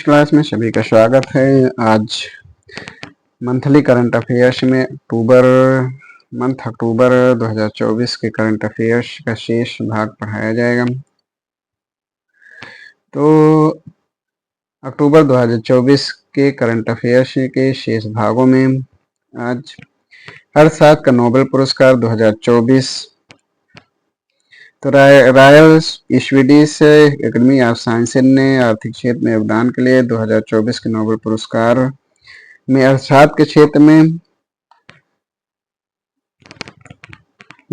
English class में सभी का स्वागत है। आज मंथली करंट अफेयर्स में अक्टूबर 2024 के करंट अफेयर्स का शेष भाग पढ़ाया जाएगा। तो अक्टूबर 2024 के करंट अफेयर्स के शेष भागों में आज अर्थशास्त्र का नोबेल पुरस्कार 2024, तो royal Swedish academy of sciences ने आर्थिक क्षेत्र में योगदान के लिए 2024 के नोबेल पुरस्कार में अर्थशास्त्र के क्षेत्र में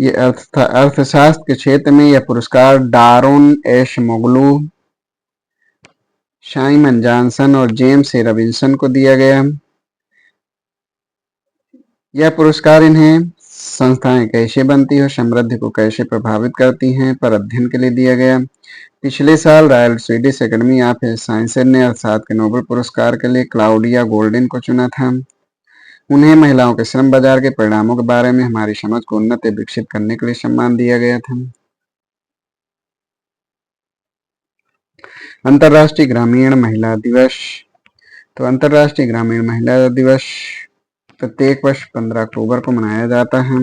अर्थशास्त्र के क्षेत्र में यह पुरस्कार डारोन एशमोगलू, साइमन जॉनसन और जेम्स ए रॉबिन्सन को दिया गया। यह पुरस्कार इन्हें संस्थाएं कैसे बनती है और समृद्धि को कैसे प्रभावित करती हैं पर अध्ययन के लिए दिया गया। पिछले साल royal Swedish academy of sciences ने अर्थशास्त्र के नोबेल पुरस्कार के लिए क्लाउडिया गोल्डिन को चुना था। उन्हें महिलाओं के श्रम बाजार के परिणामों के बारे में हमारी समझ को उन्नत और विकसित करने के लिए सम्मान दिया गया था। अंतर्राष्ट्रीय ग्रामीण महिला दिवस। तो अंतर्राष्ट्रीय ग्रामीण महिला दिवस प्रत्येक वर्ष 15 अक्टूबर को मनाया जाता है।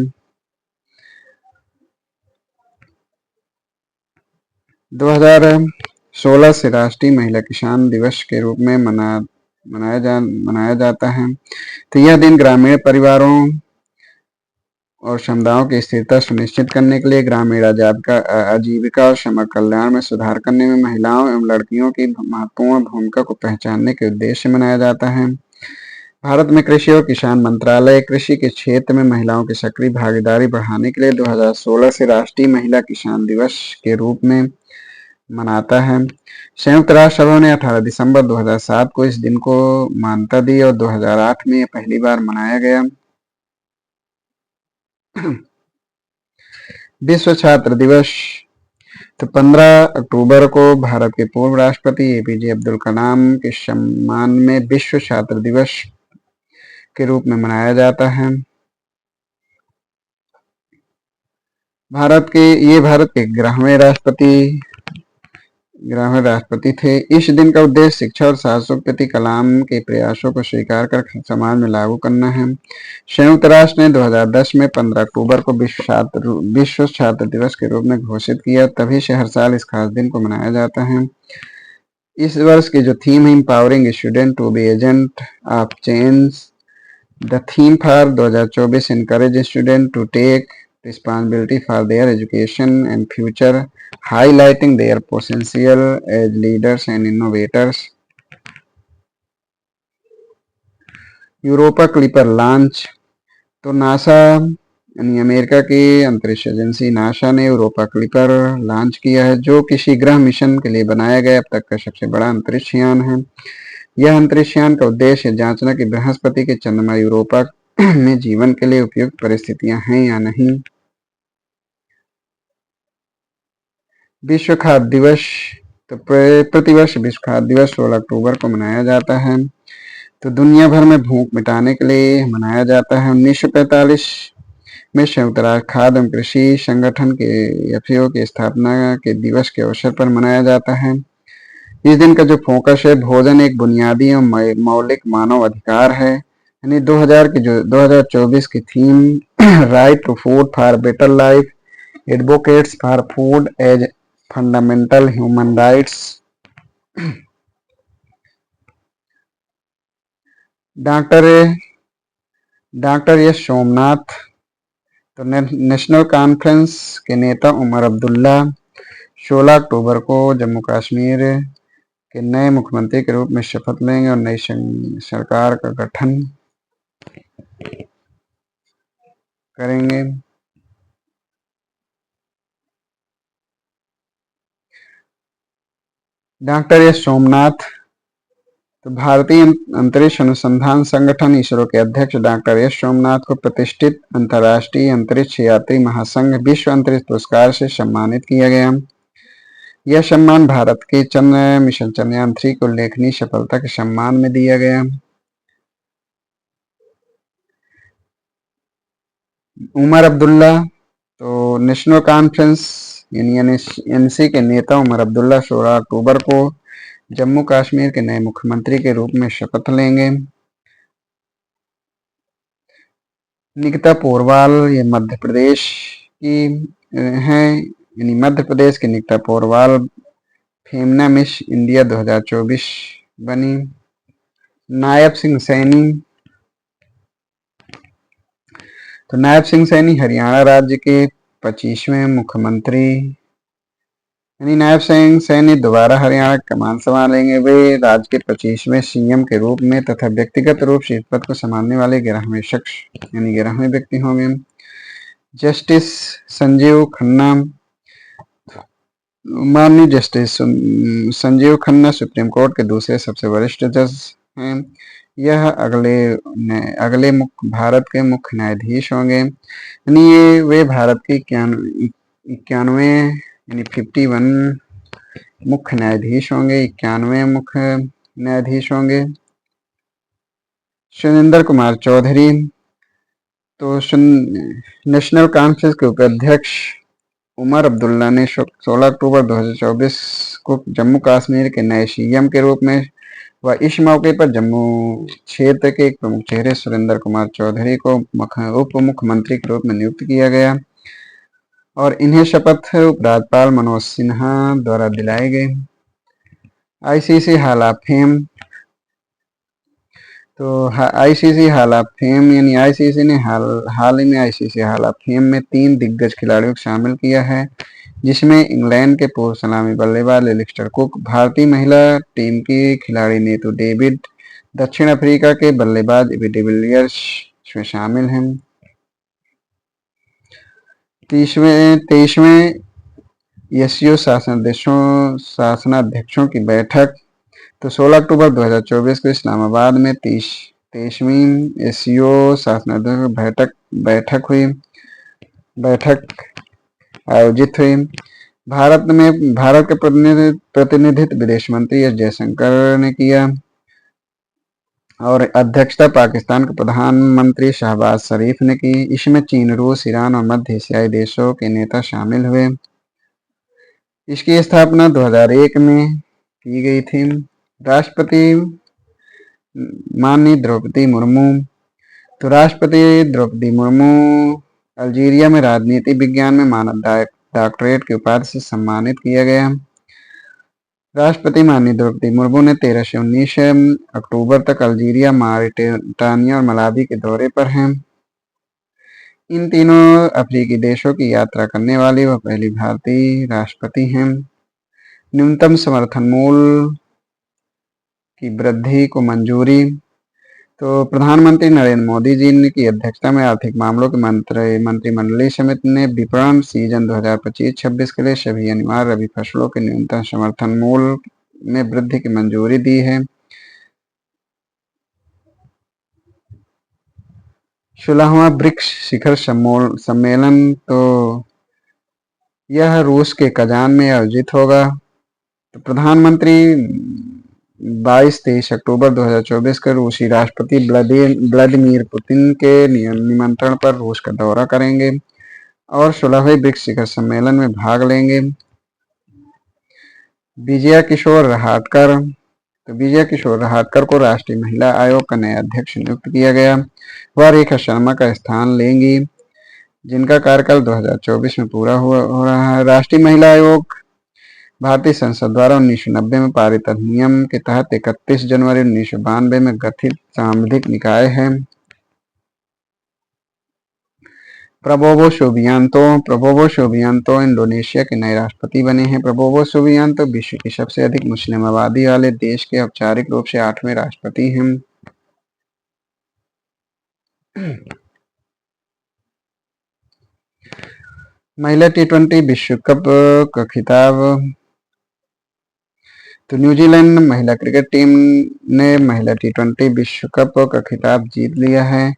2016 से राष्ट्रीय महिला किसान दिवस के रूप में मनाया जाता है। तो यह दिन ग्रामीण परिवारों और समुदायों की स्थिरता सुनिश्चित करने के लिए ग्रामीण आजीविका और समग्र कल्याण में सुधार करने में महिलाओं एवं लड़कियों की महत्वपूर्ण भूमिका को पहचानने के उद्देश्य से मनाया जाता है। भारत में कृषि और किसान मंत्रालय कृषि के क्षेत्र में महिलाओं की सक्रिय भागीदारी बढ़ाने के लिए 2016 से राष्ट्रीय महिला किसान दिवस के रूप में मनाता है। संयुक्त राष्ट्र सभा ने 18 दिसंबर 2007 को इस दिन को मान्यता दी और 2008 में यह पहली बार मनाया गया। विश्व छात्र दिवस। तो 15 अक्टूबर को भारत के पूर्व राष्ट्रपति एपीजे अब्दुल कलाम के सम्मान में विश्व छात्र दिवस के रूप में मनाया जाता है। भारत के 11वें राष्ट्रपति थे। इस दिन का उद्देश्य शिक्षा और शासकों के प्रति कलाम के प्रयासों को स्वीकार कर समाज में लागू करना है। संयुक्त राष्ट्र ने 2010 में 15 अक्टूबर को विश्व छात्र दिवस के रूप में घोषित किया। तभी से हर साल इस खास दिन को मनाया जाता है। इस वर्ष की जो थीम है empowering student to be agent of change. The theme for 2024 encourage students to take responsibility for their education and future, highlighting their potential as leaders and innovators. Europa clipper launch. तो NASA यानी America की अंतरिक्ष agency NASA ने Europa clipper launch किया है, जो किसी ग्रह मिशन के लिए बनाया गया अब तक का सबसे बड़ा अंतरिक्ष यान है। यह अंतरिक्ष यान का उद्देश्य जांचना कि बृहस्पति के चंद्रमा यूरोपा में जीवन के लिए उपयुक्त परिस्थितियां हैं या नहीं। विश्व खाद्य दिवस। तो प्रतिवर्ष विश्व खाद्य दिवस 16 अक्टूबर को मनाया जाता है। तो दुनिया भर में भूख मिटाने के लिए मनाया जाता है। 1945 में संयुक्त राष्ट्र खाद्य एवं कृषि संगठन के एफएओ की स्थापना के दिवस के अवसर पर मनाया जाता है। इस दिन का जो फोकस है भोजन एक बुनियादी एवं मौलिक मानव अधिकार है। यानी 2024 की theme right to food for better life, advocates for food as fundamental human rights. Doctor S Somnath. तो नेशनल कॉन्फ्रेंस के नेता उमर अब्दुल्ला 16 अक्टूबर को जम्मू कश्मीर के नए मुख्यमंत्री के रूप में शपथ लेंगे और नई सरकार का गठन करेंगे। Doctor S Somnath. तो भारतीय अंतरिक्ष अनुसंधान संगठन इसरो के अध्यक्ष डॉक्टर एस सोमनाथ को प्रतिष्ठित अंतर्राष्ट्रीय अंतरिक्ष यात्री महासंघ विश्व अंतरिक्ष पुरस्कार से सम्मानित किया गया। यह सम्मान भारत के चंद्र मिशन चंद्रयान 3 को उल्लेखनीय सफलता के सम्मान में दिया गया। उमर अब्दुल्ला। तो नेशनल कॉन्फ्रेंस यानी एनसी के नेता उमर अब्दुल्ला 16 अक्टूबर को जम्मू कश्मीर के नए मुख्यमंत्री के रूप में शपथ लेंगे। निकिता पोरवाल ये मध्य प्रदेश की हैं, यानी मध्य प्रदेश की निकिता पोरवाल फेमना मिस इंडिया 2024 बनी। नायब सिंह सैनी, तो नायब सिंह सैनी हरियाणा राज्य के 25वें मुख्यमंत्री, यानी नायब सिंह सैनी दोबारा हरियाणा की कमान संभालेंगे। वे राज्य के 25वें सीएम के रूप में तथा व्यक्तिगत रूप से इस पद को संभालने वाले 11वें शख्स यानी 11वें व्यक्ति होंगे। जस्टिस संजीव खन्ना, माननीय justice Sanjeev Khanna supreme court के दूसरे सबसे वरिष्ठ जज हैं। यह अगले भारत के मुख्य न्यायाधीश होंगे, यानी ये वे भारत के 91 यानी 51 मुख्य न्यायाधीश होंगे, 91 मुख्य न्यायाधीश होंगे। सुरेंद्र कुमार चौधरी, तो नेशनल कॉन्फ्रेंस के उपाध्यक्ष उमर अब्दुल्ला ने 16 अक्टूबर 2024 को जम्मू कश्मीर के नए सीएम के रूप में व इस मौके पर जम्मू क्षेत्र के एक प्रमुख चेहरे सुरेंद्र कुमार चौधरी को उप मुख्यमंत्री के रूप में नियुक्त किया गया और इन्हें शपथ उपराज्यपाल मनोज सिन्हा द्वारा दिलाए गए। आईसीसी हॉल ऑफ फेम, तो आईसीसी हॉल ऑफ फेम यानी आईसीसी ने हाल ही में आईसीसी हॉल ऑफ फेम में 3 दिग्गज खिलाड़ियों को शामिल किया है, जिसमें इंग्लैंड के पूर्व सलामी बल्लेबाज एलिस्टर कुक, भारतीय महिला टीम की खिलाड़ी नीतू डेविड, दक्षिण अफ्रीका के बल्लेबाज एबी डिविलियर्स इसमें शामिल हैं। 23वें एससीओ शासनाध्यक्षों की बैठक, तो 16 अक्टूबर 2024 को इस्लामाबाद में 23वीं एससीओ शासनाध्यक्ष बैठक आयोजित हुई। भारत के प्रतिनिधित्व विदेश मंत्री एस जयशंकर ने किया और अध्यक्षता पाकिस्तान के प्रधानमंत्री शहबाज शरीफ ने की। इसमें चीन, रूस, ईरान और मध्य एशियाई देशों के नेता शामिल हुए। इसकी स्थापना 2001 में की गई थी। राष्ट्रपति माननीय द्रौपदी मुर्मू, तो राष्ट्रपति द्रौपदी मुर्मू अल्जीरिया में राजनीति विज्ञान में मानद डॉक्टरेट की उपाधि से सम्मानित किया गया। राष्ट्रपति माननीय द्रौपदी मुर्मू ने 13 से 19 अक्टूबर तक अल्जीरिया, मॉरिटानिया और मलावी के दौरे पर हैं। इन तीनों अफ्रीकी देशों की यात्रा करने वाली वह पहली भारतीय राष्ट्रपति हैं। न्यूनतम समर्थन मूल्य की वृद्धि को मंजूरी, तो प्रधानमंत्री नरेंद्र मोदी जी की अध्यक्षता में आर्थिक मामलों की मंत्रिमंडलीय समिति ने विपणन सीजन 2025-26 के लिए सभी अनिवार्य रबी फसलों के न्यूनतम समर्थन मूल्य में वृद्धि की मंजूरी दी है। 16वां ब्रिक्स शिखर सम्मेलन, तो यह रूस के कजान में आयोजित होगा। तो प्रधानमंत्री 22-23 अक्टूबर 2024 को रूसी राष्ट्रपति व्लादिमीर पुतिन के निमंत्रण पर रूस का दौरा करेंगे और 16वें ब्रिक्स शिखर सम्मेलन में भाग लेंगे। विजया किशोर रहाटकर, तो विजया किशोर रहाटकर को राष्ट्रीय महिला आयोग का नया अध्यक्ष नियुक्त किया गया। वह रेखा शर्मा का स्थान लेंगी, जिनका कार्यकाल 2024 में पूरा हो रहा है। राष्ट्रीय महिला आयोग भारतीय संसद द्वारा 1990 में पारित अधिनियम के तहत 31 जनवरी 1992 में गठित सांविधिक निकाय है। प्रबोवो सुबियांतो इंडोनेशिया के नए राष्ट्रपति बने हैं। प्रबोवो सुबियांतो विश्व की सबसे अधिक मुस्लिम आबादी वाले देश के औपचारिक रूप से 8वें राष्ट्रपति हैं। महिला टी20 विश्व कप का खिताब, तो न्यूजीलैंड महिला क्रिकेट टीम ने महिला टी20 विश्व कप का खिताब जीत लिया है।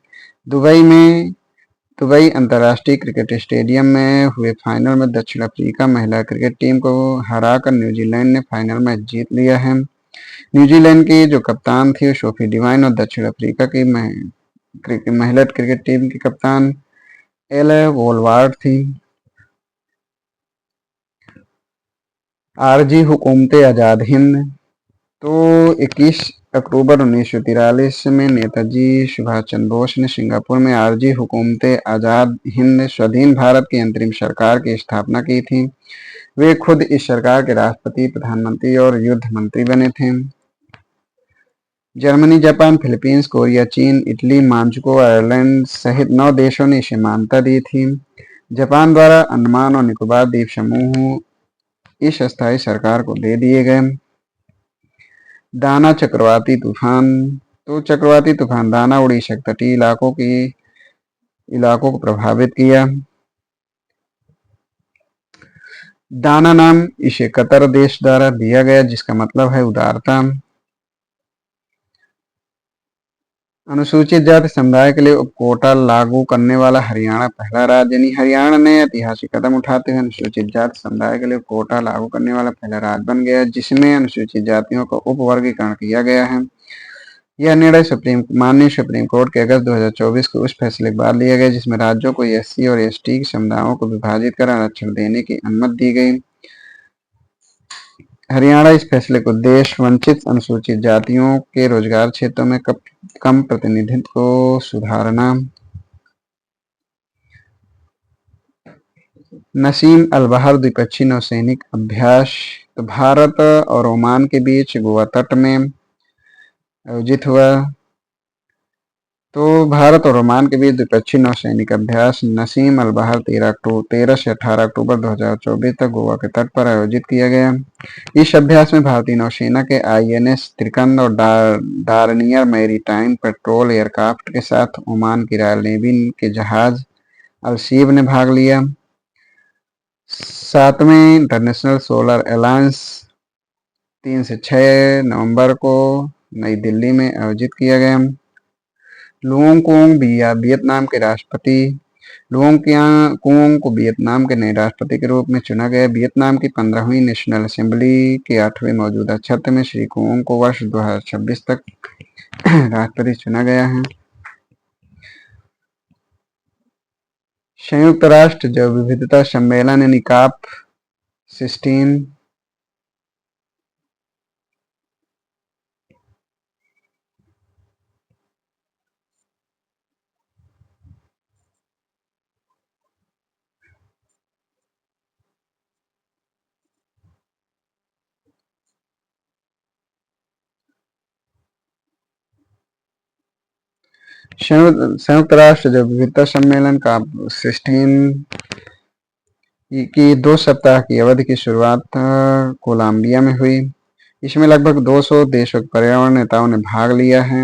दुबई अंतर्राष्ट्रीय क्रिकेट स्टेडियम में हुए फाइनल में दक्षिण अफ्रीका महिला क्रिकेट टीम को हराकर न्यूजीलैंड ने फाइनल मैच जीत लिया है। न्यूजीलैंड की जो कप्तान थी सोफी डिवाइन और दक्षिण अफ्रीका की महिला क्रिकेट टीम की कप्तान एले वोलवार्ड थी। आरजी हुकूमत आजाद हिंद, तो 21 अक्टूबर 1943 में नेताजी सुभाष चंद्र बोस ने सिंगापुर में आरजी हुकूमत आज़ाद हिंद स्वाधीन भारत की अंतरिम सरकार की स्थापना की थी। वे खुद इस सरकार के राष्ट्रपति, प्रधानमंत्री और युद्ध मंत्री बने थे। जर्मनी, जापान, फिलीपींस, कोरिया, चीन, इटली, मांजुको, आयरलैंड सहित 9 देशों ने इसे मान्यता दी थी। जापान द्वारा अंडमान और निकोबार द्वीप समूह इस अस्थायी सरकार को दे दिए गए। दाना चक्रवाती तूफान। तो चक्रवाती तूफान दाना उड़ीसा के तटीय इलाकों को प्रभावित किया। दाना नाम इसे कतर देश द्वारा दिया गया, जिसका मतलब है उदारता। अनुसूचित जाति समुदाय के लिए उपकोटा लागू करने वाला हरियाणा पहला राज्य, यानी हरियाणा ने ऐतिहासिक कदम उठाते हुए अनुसूचित जाति समुदाय के लिए उपकोटा लागू करने वाला पहला राज्य बन गया, जिसमें अनुसूचित जातियों का उपवर्गीकरण किया गया है। यह निर्णय माननीय सुप्रीम कोर्ट के अगस्त 2024 के उस फैसले के बाद लिया गया, जिसमें राज्यों को एससी और एसटी समुदायों को विभाजित कर आरक्षण देने की अनुमति दी गई। हरियाणा इस फैसले को देश वंचित अनुसूचित जातियों के रोजगार क्षेत्रों में कम प्रतिनिधित्व को सुधारना। नसीम अल बहर द्विपक्षीय नौसैनिक अभ्यास। तो भारत और ओमान के बीच गोवा तट में आयोजित हुआ। तो भारत और ओमान के बीच द्विपक्षीय नौसैनिक अभ्यास नसीम अल बहर 13 से 18 अक्टूबर 2024 तक गोवा के तट पर आयोजित किया गया। इस अभ्यास में भारतीय नौसेना के आईएनएस त्रिकंद और डार्नियर मैरीटाइम पेट्रोल एयरक्राफ्ट के साथ ओमान की रॉयल नेवी के जहाज अलसीब ने भाग लिया। 7वें इंटरनेशनल सोलर अलायंस 3 से 6 नवंबर को नई दिल्ली में आयोजित किया गया। लुओंग कुओंग वियतनाम के राष्ट्रपति। लुओंग कुओंग को वियतनाम के नए राष्ट्रपति के रूप में चुना गया। वियतनाम की 15वीं नेशनल असेंबली के 8वें मौजूदा सत्र में श्री कुओंग को वर्ष 2026 तक राष्ट्रपति चुना गया है। संयुक्त राष्ट्र जैव विविधता सम्मेलन यानी COP 16। संयुक्त राष्ट्र जैव विविधता सम्मेलन COP 16 की 2 सप्ताह की अवधि की शुरुआत कोलंबिया में हुई। इसमें लगभग 200 देशों के पर्यावरण नेताओं ने भाग लिया है।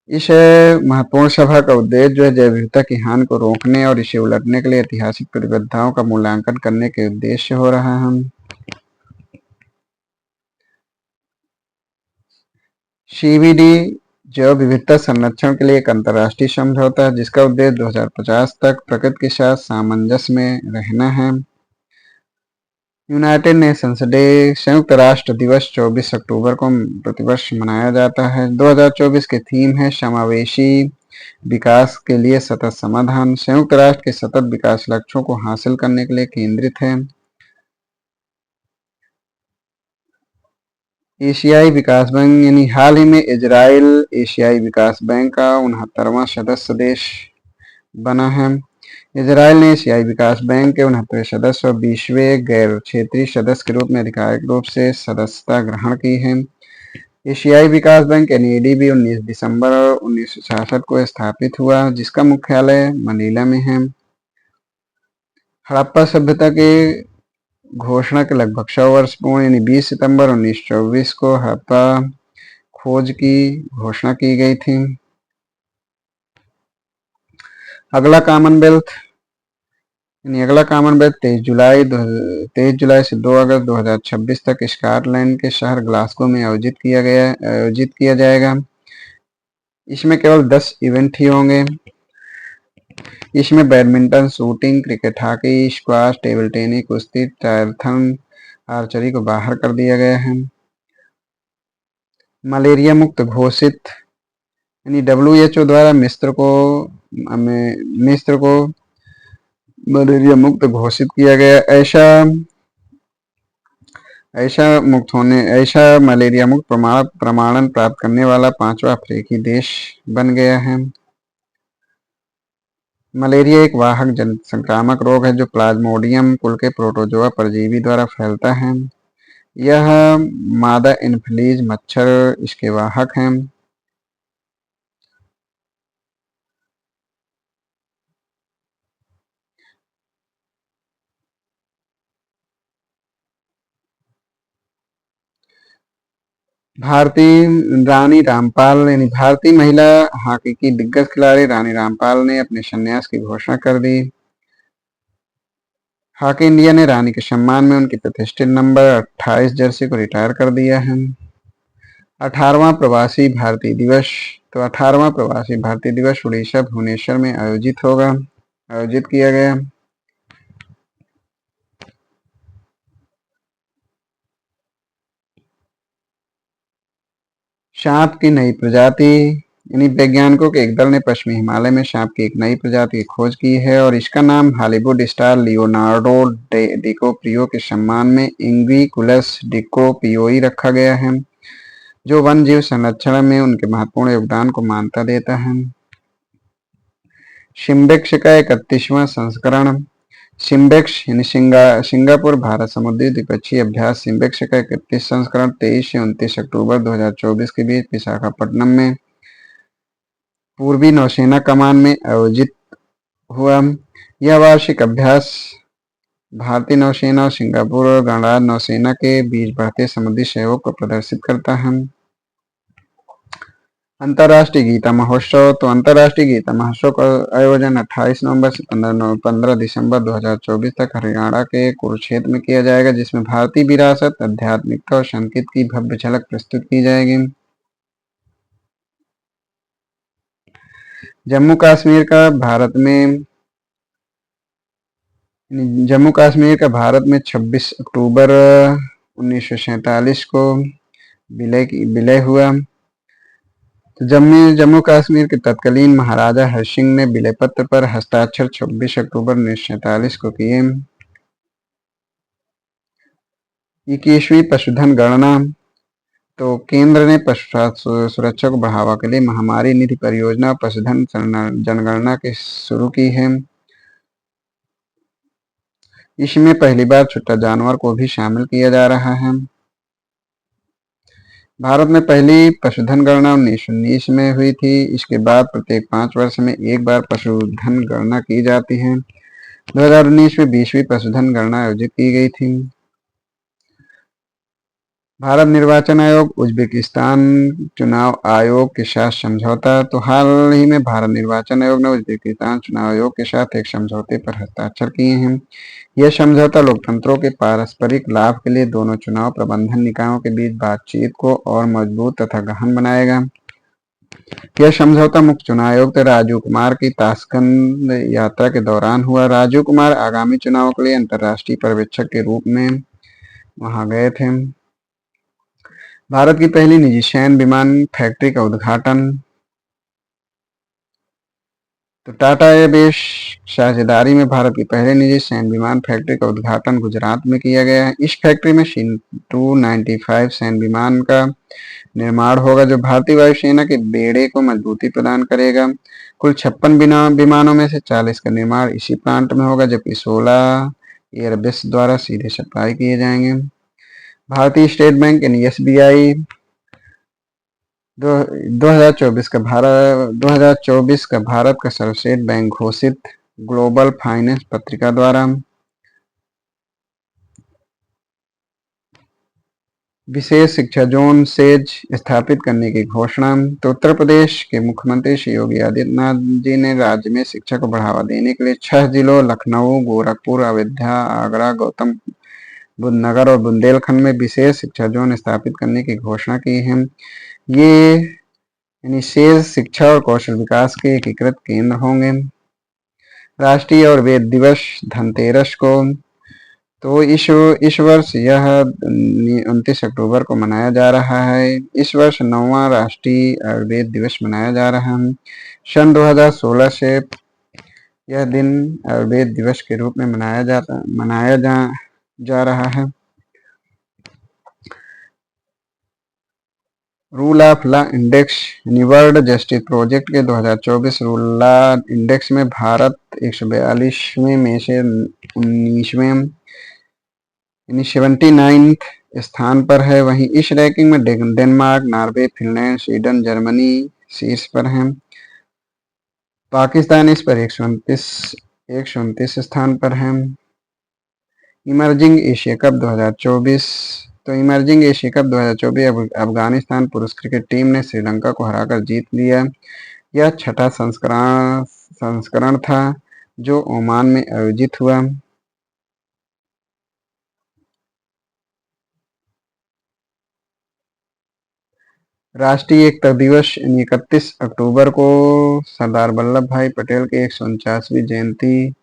इस महत्वपूर्ण सभा का उद्देश्य जो है जैव विविधता की हानि को रोकने और इसे उलटने के लिए ऐतिहासिक प्रतिबद्धताओं का मूल्यांकन करने के उद्देश्य हो रहा है। CBD जैव विविधता संरक्षण के लिए एक अंतर्राष्ट्रीय समझौता है, जिसका उद्देश्य 2050 तक प्रकृति के साथ सामंजस्य में रहना है। यूनाइटेड नेशंस डे संयुक्त राष्ट्र दिवस 24 अक्टूबर को प्रतिवर्ष मनाया जाता है। 2024 के थीम है समावेशी विकास के लिए सतत समाधान। संयुक्त राष्ट्र के सतत विकास लक्ष्यों को हासिल करने के लिए केंद्रित है। एशियाई विकास बैंक यानी हाल ही में इजराइल एशियाई विकास बैंक का 69वां सदस्य देश बना है। इजराइल ने एशियाई विकास बैंक के 69वें सदस्य और 20वें गैर क्षेत्रीय सदस्य के रूप में आधिकारिक रूप से सदस्यता ग्रहण की है। एशियाई विकास बैंक एडीबी 19 दिसंबर 1966 को स्थापित हुआ, जिसका मुख्यालय मनीला में है। हड़प्पा सभ्यता के घोषणा के लगभग 100 वर्ष पूर्ण यानी 20 सितंबर 1924 को हड़प्पा खोज की घोषणा की गई थी। अगला कॉमनवेल्थ 23 जुलाई से 2 अगस्त 2026 तक स्कॉटलैंड के शहर ग्लासगो में आयोजित किया जाएगा। इसमें केवल 10 इवेंट ही होंगे। इसमें badminton, shooting, cricket, hockey, squash, table tennis, कुश्ती, ट्रायथन, आर्चरी को बाहर कर दिया गया है। मलेरिया मुक्त घोषित यानी WHO द्वारा मिस्र को मलेरिया मुक्त घोषित किया गया। ऐसा मलेरिया मुक्त प्रमाणन प्राप्त करने वाला 5वां अफ्रीकी देश बन गया है। मलेरिया एक वाहक जनित संक्रामक रोग है जो प्लाज्मोडियम कुल के प्रोटोजोआ परजीवी द्वारा फैलता है। यह मादा एनोफिलीज मच्छर इसके वाहक हैं। भारतीय रानी रामपाल यानी भारतीय महिला हॉकी की दिग्गज खिलाड़ी रानी रामपाल ने अपने संन्यास की घोषणा कर दी। हॉकी इंडिया ने रानी के सम्मान में उनकी प्रतिष्ठित नंबर 28 जर्सी को रिटायर कर दिया है। 18वां प्रवासी भारतीय दिवस। तो 18वां प्रवासी भारतीय दिवस उड़ीसा भुवनेश्वर में आयोजित किया गया। सांप की नई प्रजाति। यानी वैज्ञानिकों के एक दल ने पश्चिमी हिमालय में सांप की एक नई प्रजाति की खोज की है और इसका नाम हॉलीवुड स्टार लियोनार्डो डिकोप्रियो के सम्मान में इंग्विकुलस डिकोपियोई रखा गया है, जो वन जीव संरक्षण में उनके महत्वपूर्ण योगदान को मान्यता देता है। शिम्बेक्स का 31वां संस्करण। शिम्बेक्स यानी सिंगापुर भारत समुद्री द्विपक्षीय अभ्यास शिम्बेक्स का 31 संस्करण 23 से 29 अक्टूबर 2024 के बीच विशाखापट्टनम में पूर्वी नौसेना कमान में आयोजित हुआ। यह वार्षिक अभ्यास भारतीय नौसेना और सिंगापुर और गणराज्य नौसेना के बीच बढ़ते समुद्री सहयोग को प्रदर्शित करता है। अंतर्राष्ट्रीय गीता महोत्सव। तो अंतर्राष्ट्रीय गीता महोत्सव का आयोजन 28 नवंबर से 15 दिसंबर 2024 तक हरियाणा के कुरुक्षेत्र में किया जाएगा, जिसमें भारतीय विरासत, आध्यात्मिकता और संस्कृति की भव्य झलक प्रस्तुत की जाएगी। जम्मू कश्मीर का भारत में 26 अक्टूबर 1947 को विलय हुआ। तो जम्मू कश्मीर के तत्कालीन महाराजा हरि सिंह ने विलय पत्र पर हस्ताक्षर 26 अक्टूबर 1947 को किए। 21वीं पशुधन गणना। तो केंद्र ने पशु सुरक्षा को बढ़ावा के लिए महामारी निधि परियोजना और पशुधन जनगणना की शुरू की है। इसमें पहली बार छुट्टा जानवर को भी शामिल किया जा रहा है। भारत में पहली पशुधन गणना 1919 में हुई थी। इसके बाद प्रत्येक 5 वर्ष में एक बार पशुधन गणना की जाती है। 2019 में 20वीं पशुधन गणना आयोजित की गई थी। भारत निर्वाचन आयोग उज्बेकिस्तान चुनाव आयोग के साथ समझौता। तो हाल ही में भारत निर्वाचन आयोग ने उज्बेकिस्तान चुनाव आयोग के साथ एक समझौते पर हस्ताक्षर किए हैं। यह समझौता लोकतंत्रों के पारस्परिक लाभ के लिए दोनों चुनाव प्रबंधन निकायों के बीच बातचीत को और मजबूत तथा गहन बनाएगा। यह समझौता मुख्य चुनाव आयुक्त राजीव कुमार की ताशकंद यात्रा के दौरान हुआ। राजीव कुमार आगामी चुनावों के लिए अंतर्राष्ट्रीय पर्यवेक्षक के रूप में वहां गए थे। भारत की पहली निजी सैन्य विमान फैक्ट्री का उद्घाटन। तो टाटा एयरबेस साझेदारी में भारत की पहले निजी सैन्य विमान फैक्ट्री का उद्घाटन गुजरात में किया गया है। इस फैक्ट्री में C-295 सैन्य विमान का निर्माण होगा, जो भारतीय वायुसेना के बेड़े को मजबूती प्रदान करेगा। कुल 56 विमानों में से 40 का निर्माण इसी प्लांट में होगा, जबकि 16 एयरबस द्वारा सीधे सप्लाई किए जाएंगे। भारतीय स्टेट बैंक यानी SBI 2024 का भारत का सर्वश्रेष्ठ बैंक घोषित ग्लोबल फाइनेंस पत्रिका द्वारा। विशेष शिक्षा जोन सेज स्थापित करने की घोषणा। तो उत्तर प्रदेश के मुख्यमंत्री श्री योगी आदित्यनाथ जी ने राज्य में शिक्षा को बढ़ावा देने के लिए 6 जिलों लखनऊ, गोरखपुर, अयोध्या, आगरा, गौतम बुद्ध नगर और बुंदेलखंड में विशेष शिक्षा जोन स्थापित करने की घोषणा की है। ये यानी सेज शिक्षा और कौशल विकास के एकीकृत केंद्र होंगे। राष्ट्रीय और वेद दिवस धनतेरस को। तो इस वर्ष यह 29 अक्टूबर को मनाया जा रहा है। इस वर्ष 9वां राष्ट्रीय आयुर्वेद दिवस मनाया जा रहा है। सन 2016 से यह दिन आयुर्वेद दिवस के रूप में मनाया जा रहा है। रूल ऑफ लॉ इंडेक्स यानी वर्ल्ड जस्टिस प्रोजेक्ट के 2024 रूल लॉ इंडेक्स में भारत 142वें में से 19वें यानी 79th स्थान पर है। वहीं इस रैंकिंग में Denmark, Norway, Finland, Sweden, Germany शीर्ष पर हैं। पाकिस्तान इस पर 129 स्थान पर है। इमर्जिंग एशिया कप 2024 तो इमर्जिंग एशिया कप 2024 अफगानिस्तान पुरुष क्रिकेट टीम ने श्रीलंका को हराकर जीत लिया। यह छठा संस्करण था जो ओमान में आयोजित हुआ। राष्ट्रीय एकता दिवस 31 अक्टूबर को सरदार वल्लभ भाई पटेल की 149वीं जयंती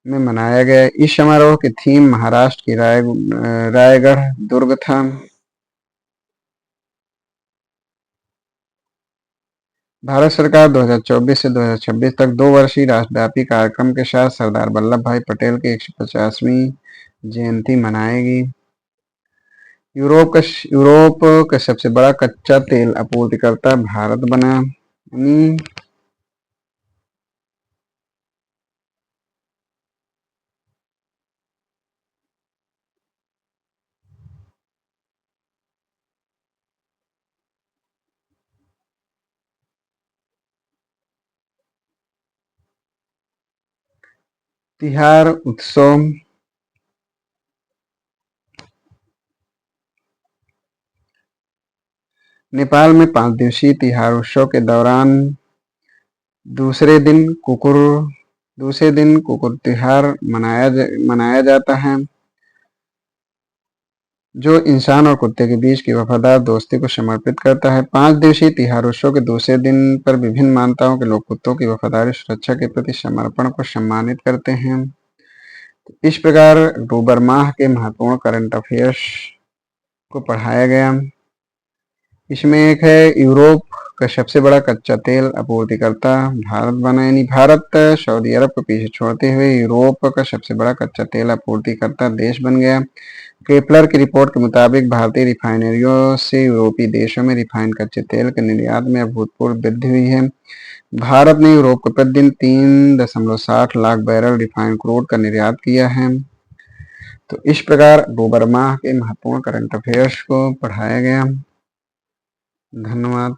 में मनाया गया। इस समारोह की थीम महाराष्ट्र की रायगढ़ दुर्ग था। भारत सरकार 2024 से 2026 तक 2 वर्षीय राष्ट्रव्यापी कार्यक्रम के साथ सरदार वल्लभ भाई पटेल की 150वीं जयंती मनाएगी। यूरोप का सबसे बड़ा कच्चा तेल आपूर्तिकर्ता भारत बना। तिहार उत्सव नेपाल में 5 दिवसीय तिहार उत्सव के दौरान दूसरे दिन कुकुर तिहार मनाया जाता है, जो इंसान और कुत्ते के बीच की वफादार दोस्ती को समर्पित करता है। 5 दिवसीय तिहार उत्सव के दूसरे दिन पर विभिन्न मान्यताओं के लोग कुत्तों की वफादारी सुरक्षा के प्रति समर्पण को सम्मानित करते हैं। इस प्रकार अक्टूबर माह के महत्वपूर्ण करंट अफेयर्स को पढ़ाया गया। इसमें एक है यूरोप का सबसे बड़ा कच्चा तेल आपूर्तिकर्ता भारत बना, यानी भारत सऊदी अरब को पीछे छोड़ते हुए यूरोप का सबसे बड़ा कच्चा तेल आपूर्तिकर्ता देश बन गया। केपलर की रिपोर्ट के मुताबिक भारतीय रिफाइनरियों से यूरोपीय देशों में रिफाइंड कच्चे तेल के निर्यात में अभूतपूर्व वृद्धि हुई है। भारत ने यूरोप को प्रतिदिन 3.60 लाख बैरल रिफाइंड क्रूड का निर्यात किया है। तो इस प्रकार अक्टूबर माह के महत्वपूर्ण करंट अफेयर्स को पढ़ाया गया। धन्यवाद।